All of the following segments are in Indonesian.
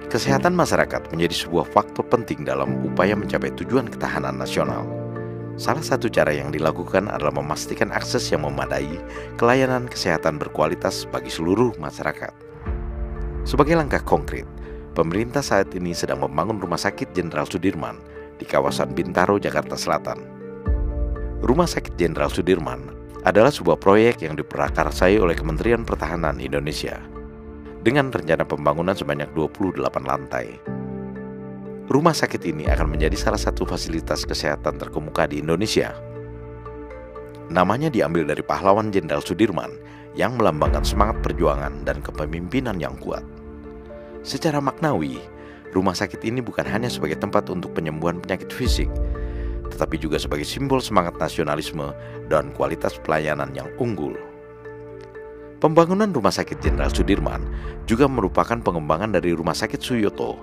Kesehatan masyarakat menjadi sebuah faktor penting dalam upaya mencapai tujuan ketahanan nasional. Salah satu cara yang dilakukan adalah memastikan akses yang memadai ke layanan kesehatan berkualitas bagi seluruh masyarakat. Sebagai langkah konkret, pemerintah saat ini sedang membangun Rumah Sakit Jenderal Sudirman di kawasan Bintaro, Jakarta Selatan. Rumah Sakit Jenderal Sudirman adalah sebuah proyek yang diprakarsai oleh Kementerian Pertahanan Indonesia dengan rencana pembangunan sebanyak 28 lantai. Rumah sakit ini akan menjadi salah satu fasilitas kesehatan terkemuka di Indonesia. Namanya diambil dari pahlawan Jenderal Sudirman yang melambangkan semangat perjuangan dan kepemimpinan yang kuat. Secara maknawi, rumah sakit ini bukan hanya sebagai tempat untuk penyembuhan penyakit fisik, tetapi juga sebagai simbol semangat nasionalisme dan kualitas pelayanan yang unggul. Pembangunan Rumah Sakit Jenderal Sudirman juga merupakan pengembangan dari Rumah Sakit Suyoto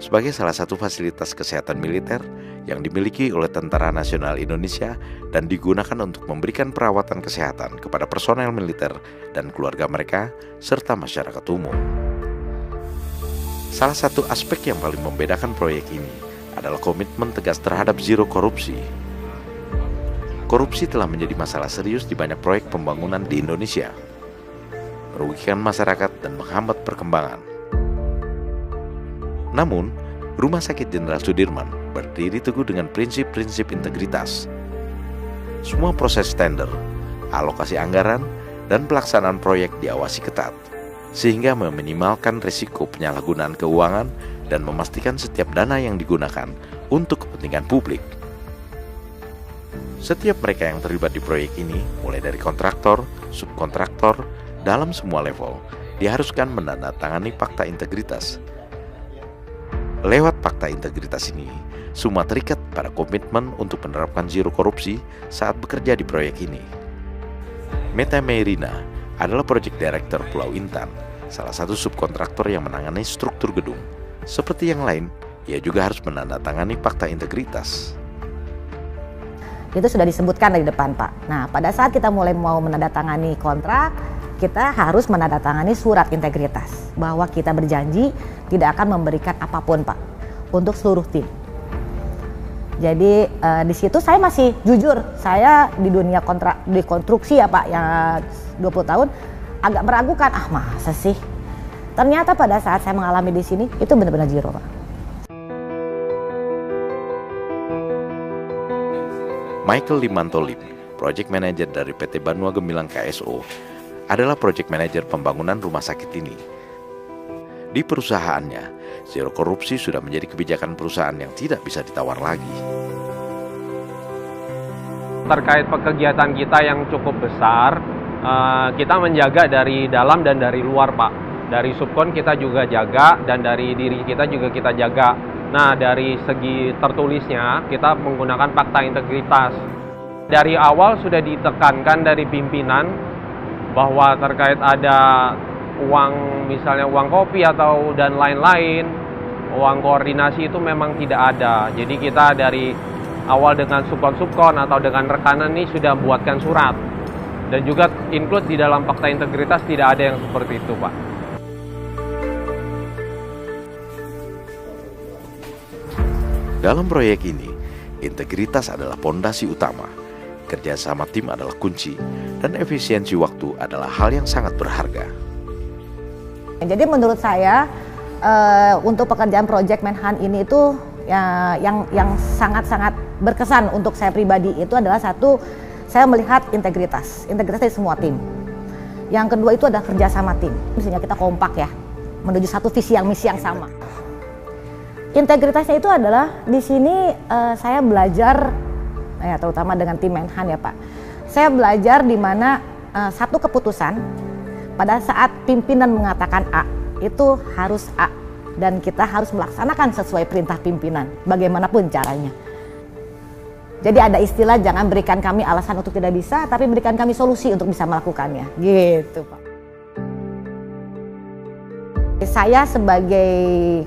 sebagai salah satu fasilitas kesehatan militer yang dimiliki oleh Tentara Nasional Indonesia dan digunakan untuk memberikan perawatan kesehatan kepada personel militer dan keluarga mereka serta masyarakat umum. Salah satu aspek yang paling membedakan proyek ini adalah komitmen tegas terhadap zero korupsi. Korupsi telah menjadi masalah serius di banyak proyek pembangunan di Indonesia, merugikan masyarakat dan menghambat perkembangan. Namun, Rumah Sakit Jenderal Sudirman berdiri teguh dengan prinsip-prinsip integritas. Semua proses tender, alokasi anggaran, dan pelaksanaan proyek diawasi ketat, sehingga meminimalkan risiko penyalahgunaan keuangan dan memastikan setiap dana yang digunakan untuk kepentingan publik. Setiap mereka yang terlibat di proyek ini, mulai dari kontraktor, subkontraktor, dalam semua level, diharuskan menandatangani fakta integritas. Lewat fakta integritas ini, semua terikat pada komitmen untuk menerapkan zero korupsi saat bekerja di proyek ini. Meta Meirina adalah Project Director Pulau Intan, salah satu subkontraktor yang menangani struktur gedung. Seperti yang lain, ia juga harus menandatangani fakta integritas. Itu sudah disebutkan dari depan, Pak. Nah, pada saat kita mulai mau menandatangani kontrak, kita harus menandatangani surat integritas bahwa kita berjanji tidak akan memberikan apapun, Pak, untuk seluruh tim. Jadi di situ saya masih jujur, saya di dunia kontrak di konstruksi ya Pak, yang 20 tahun agak meragukan, masa sih? Ternyata pada saat saya mengalami di sini itu benar-benar zero, Pak. Michael Limantolip, Project Manager dari PT Banua Gemilang KSO, adalah Project Manager pembangunan rumah sakit ini. Di perusahaannya, zero korupsi sudah menjadi kebijakan perusahaan yang tidak bisa ditawar lagi. Terkait kegiatan kita yang cukup besar, kita menjaga dari dalam dan dari luar, Pak. Dari subkon kita juga jaga, dan dari diri kita juga kita jaga. Nah, dari segi tertulisnya, kita menggunakan fakta integritas. Dari awal sudah ditekankan dari pimpinan bahwa terkait ada uang, misalnya uang kopi atau dan lain-lain, uang koordinasi itu memang tidak ada. Jadi kita dari awal dengan subkon atau dengan rekanan ini sudah buatkan surat. Dan juga include di dalam fakta integritas tidak ada yang seperti itu, Pak. Dalam proyek ini, integritas adalah pondasi utama. Kerjasama tim adalah kunci, dan efisiensi waktu adalah hal yang sangat berharga. Jadi menurut saya untuk pekerjaan Project Menhan ini itu yang sangat-sangat berkesan untuk saya pribadi itu adalah satu, saya melihat integritas dari semua tim. Yang kedua itu adalah kerjasama tim, misalnya kita kompak ya menuju satu visi yang misi yang sama. Integritasnya itu adalah di sini saya belajar. Ya, terutama dengan tim Menhan ya Pak. Saya belajar di mana satu keputusan pada saat pimpinan mengatakan A itu harus A, dan kita harus melaksanakan sesuai perintah pimpinan bagaimanapun caranya. Jadi ada istilah, jangan berikan kami alasan untuk tidak bisa, tapi berikan kami solusi untuk bisa melakukannya. Gitu Pak. Saya sebagai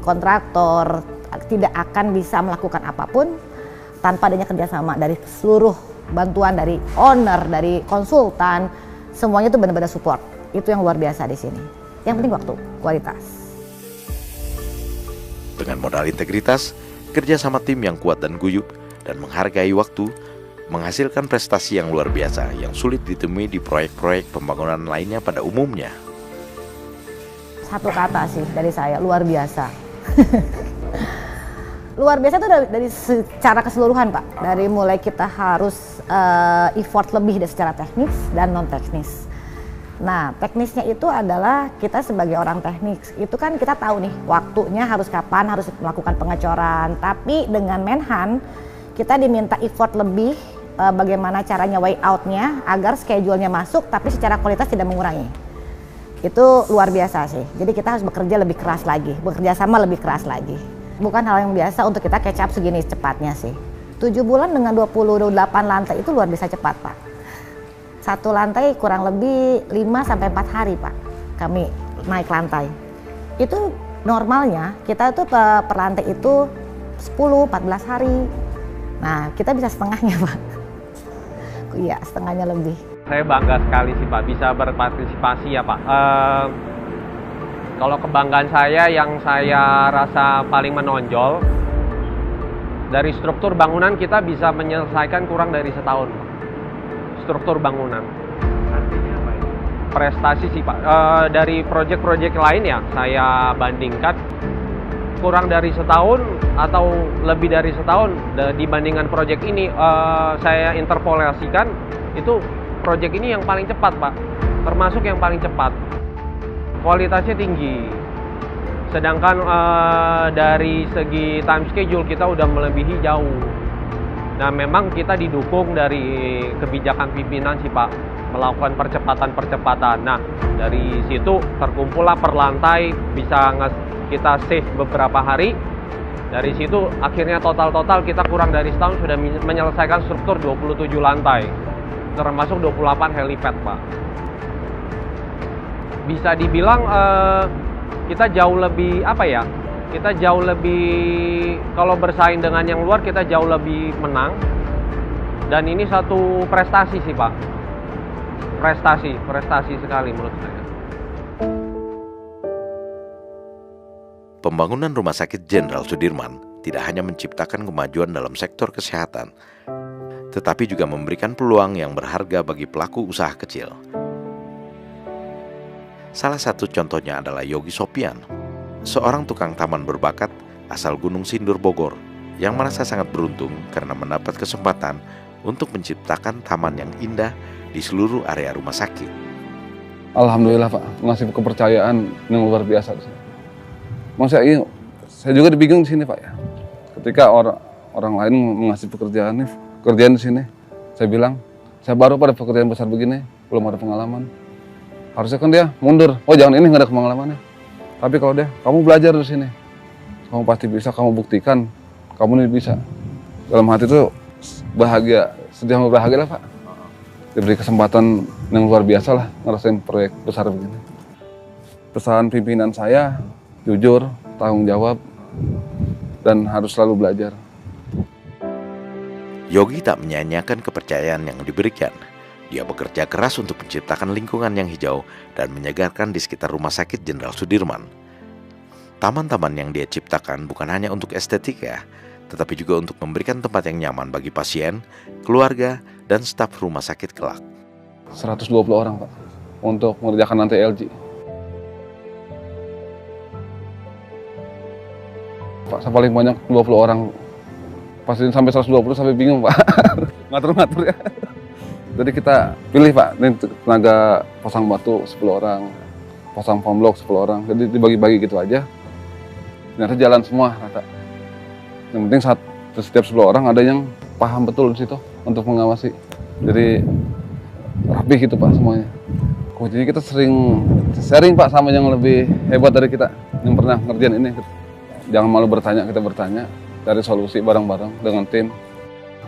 kontraktor tidak akan bisa melakukan apapun tanpa adanya kerjasama dari seluruh bantuan dari owner, dari konsultan, semuanya itu benar-benar support. Itu yang luar biasa di sini. Yang penting waktu, kualitas. Dengan modal integritas, kerjasama tim yang kuat dan guyup, dan menghargai waktu, menghasilkan prestasi yang luar biasa yang sulit ditemui di proyek-proyek pembangunan lainnya pada umumnya. Satu kata sih dari saya, luar biasa. Luar biasa itu dari secara keseluruhan Pak. Dari mulai kita harus effort lebih dari secara teknis dan non teknis. Nah, teknisnya itu adalah kita sebagai orang teknik, itu kan kita tahu nih waktunya harus kapan harus melakukan pengecoran. Tapi dengan Menhan kita diminta effort lebih, bagaimana caranya way out-nya agar schedule-nya masuk tapi secara kualitas tidak mengurangi. Itu luar biasa sih. Jadi kita harus bekerja lebih keras lagi, bekerja sama lebih keras lagi. Bukan hal yang biasa untuk kita catch up segini cepatnya sih. 7 bulan dengan 28 lantai itu luar biasa cepat Pak. Satu lantai kurang lebih 5-4 hari Pak, kami naik lantai. Itu normalnya kita tuh per lantai itu 10-14 hari. Nah kita bisa setengahnya Pak. Iya setengahnya lebih. Saya bangga sekali sih Pak bisa berpartisipasi ya Pak. Kalau kebanggaan saya yang saya rasa paling menonjol, dari struktur bangunan kita bisa menyelesaikan kurang dari setahun. Struktur bangunan. Artinya apa ya? Prestasi sih Pak. Dari proyek-proyek lain ya saya bandingkan kurang dari setahun atau lebih dari setahun dibandingkan proyek ini. Saya interpolasikan itu proyek ini yang paling cepat Pak, termasuk yang paling cepat. Kualitasnya tinggi. Sedangkan dari segi time schedule kita udah melebihi jauh. Nah memang kita didukung dari kebijakan pimpinan sih Pak, melakukan percepatan-percepatan. Nah dari situ terkumpullah per lantai bisa kita save beberapa hari. Dari situ akhirnya total kita kurang dari setahun sudah menyelesaikan struktur 27 lantai, termasuk 28 helipad Pak. Bisa dibilang kita jauh lebih kita jauh lebih, kalau bersaing dengan yang luar kita jauh lebih menang. Dan ini satu prestasi sih Pak, prestasi sekali menurut saya. Pembangunan Rumah Sakit Jenderal Sudirman tidak hanya menciptakan kemajuan dalam sektor kesehatan, tetapi juga memberikan peluang yang berharga bagi pelaku usaha kecil. Salah satu contohnya adalah Yogi Sopian, seorang tukang taman berbakat asal Gunung Sindur, Bogor, yang merasa sangat beruntung karena mendapat kesempatan untuk menciptakan taman yang indah di seluruh area rumah sakit. Alhamdulillah Pak, ngasih kepercayaan yang luar biasa. Maksudnya saya juga dibingung di sini Pak ya. Ketika orang lain mengasih pekerjaan di sini, saya bilang, saya baru pada pekerjaan besar begini, belum ada pengalaman. Harusnya kan dia mundur, oh jangan ini nggak ada pengalamannya. Tapi kalau dia, kamu belajar di sini, kamu pasti bisa, kamu buktikan, kamu ini bisa. Dalam hati itu bahagia, sedih sama bahagia lah Pak. Diberi kesempatan yang luar biasa lah, ngerasain proyek besar begini. Pesan pimpinan saya, jujur, tanggung jawab, dan harus selalu belajar. Yogi tak menyia-nyiakan kepercayaan yang diberikan. Dia bekerja keras untuk menciptakan lingkungan yang hijau dan menyegarkan di sekitar Rumah Sakit Jenderal Sudirman. Taman-taman yang dia ciptakan bukan hanya untuk estetika, tetapi juga untuk memberikan tempat yang nyaman bagi pasien, keluarga, dan staf rumah sakit kelak. 120 orang Pak, untuk mengerjakan lantai LG. Pak, saya paling banyak 20 orang. Pasti sampai 120 sampai bingung Pak, ngatur-ngatur ya. Jadi kita pilih Pak, ini tenaga pasang batu 10 orang, pasang foam block 10 orang, jadi dibagi-bagi gitu aja. Ternyata jalan semua rata. Yang penting setiap 10 orang ada yang paham betul di situ untuk mengawasi. Jadi rapi gitu Pak semuanya. Jadi kita sering sharing Pak sama yang lebih hebat dari kita, yang pernah ngerjain ini. Jangan malu bertanya, kita bertanya, cari solusi bareng-bareng dengan tim.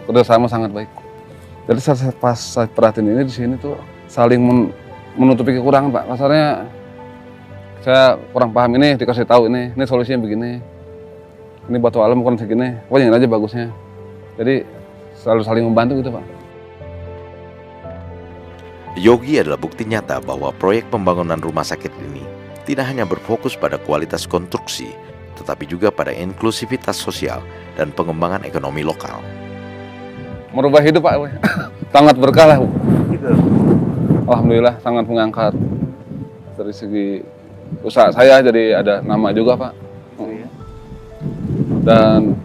Kerjasama sangat baik. Jadi pas saya perhatiin ini di sini tuh saling menutupi kekurangan Pak. Kasarnya saya kurang paham ini, dikasih tahu ini solusinya begini. Ini batu alam kurang segini, wah yang aja bagusnya. Jadi selalu saling membantu gitu Pak. Yogi adalah bukti nyata bahwa proyek pembangunan rumah sakit ini tidak hanya berfokus pada kualitas konstruksi, tetapi juga pada inklusivitas sosial dan pengembangan ekonomi lokal. Merubah hidup Pak, sangat berkah lah. Alhamdulillah sangat mengangkat dari segi usaha saya, jadi ada nama juga Pak. Dan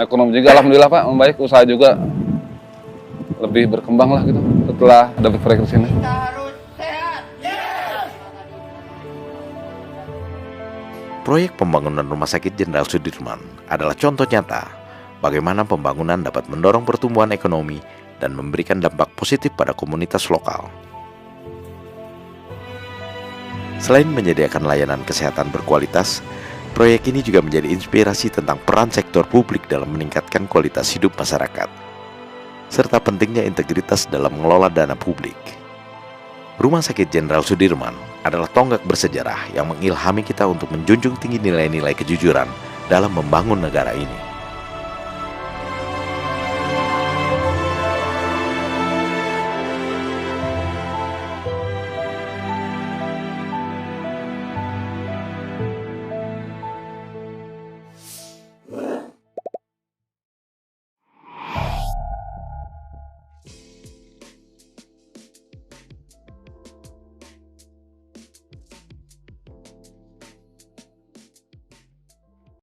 ekonomi juga alhamdulillah Pak membaik, usaha juga lebih berkembang lah gitu setelah dapat proyek di sini. Proyek pembangunan Rumah Sakit Jenderal Sudirman adalah contoh nyata bagaimana pembangunan dapat mendorong pertumbuhan ekonomi dan memberikan dampak positif pada komunitas lokal. Selain menyediakan layanan kesehatan berkualitas, proyek ini juga menjadi inspirasi tentang peran sektor publik dalam meningkatkan kualitas hidup masyarakat, serta pentingnya integritas dalam mengelola dana publik. Rumah Sakit Jenderal Sudirman adalah tonggak bersejarah yang mengilhami kita untuk menjunjung tinggi nilai-nilai kejujuran dalam membangun negara ini.